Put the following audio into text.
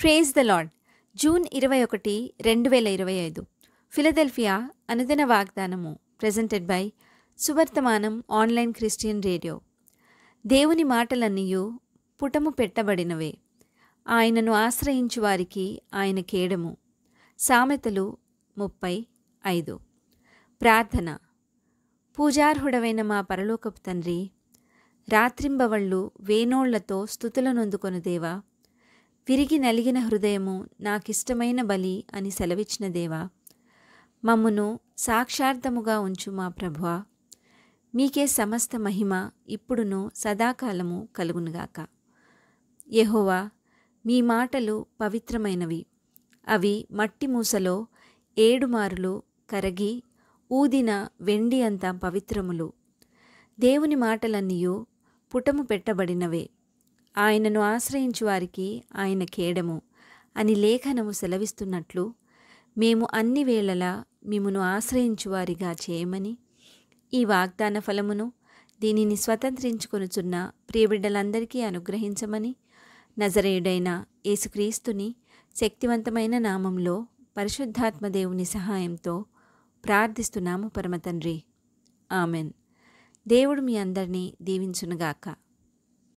Praise the Lord. June 21, 2025. Philadelphia అనుదిన వాగ్దానము presented by Suvarthamanam online Christian radio. దేవుని మాటలన్నీయు పుటము పెట్టబడినవే, ఆయనను ఆశ్రయించు వారికి ఆయన కేడము. సామెతలు 30:5. ప్రార్థన. పూజార్హుడవైన మా పరలోకపు తండ్రి, రాత్రింబవళ్ళు వేనోళ్లతో స్తుతులనొందుకొను దేవా, విరిగి నలిగిన హృదయము నాకిష్టమైన బలి అని సెలవిచ్చిన దేవా, మమ్మును సాక్షార్థముగా ఉంచు మా ప్రభువా. మీకే సమస్త మహిమ ఇప్పుడును సదాకాలము కలుగునుగాక. యెహోవా, మీ మాటలు పవిత్రమైనవి. అవి మట్టి మూసలో 7 మారులు కరగి ఊదిన వెండి అంత పవిత్రములు. దేవుని మాటలన్నీయు పుటము పెట్టబడినవే, ఆయనను ఆశ్రయించు వారికి ఆయన కేడము అని లేఖనము సెలవిస్తున్నట్లు, మేము అన్ని వేళలా మిమ్మును ఆశ్రయించువారిగా చేయమని, ఈ వాగ్దాన ఫలమును దీనిని స్వతంత్రించుకొనుచున్న ప్రియబిడ్డలందరికీ అనుగ్రహించమని, నజరేయుడైన యేసుక్రీస్తుని శక్తివంతమైన నామంలో పరిశుద్ధాత్మ దేవుని సహాయంతో ప్రార్థిస్తున్నాము పరమతండ్రి. ఆమెన్. దేవుడు మీ అందరినీ దీవించునుగాక.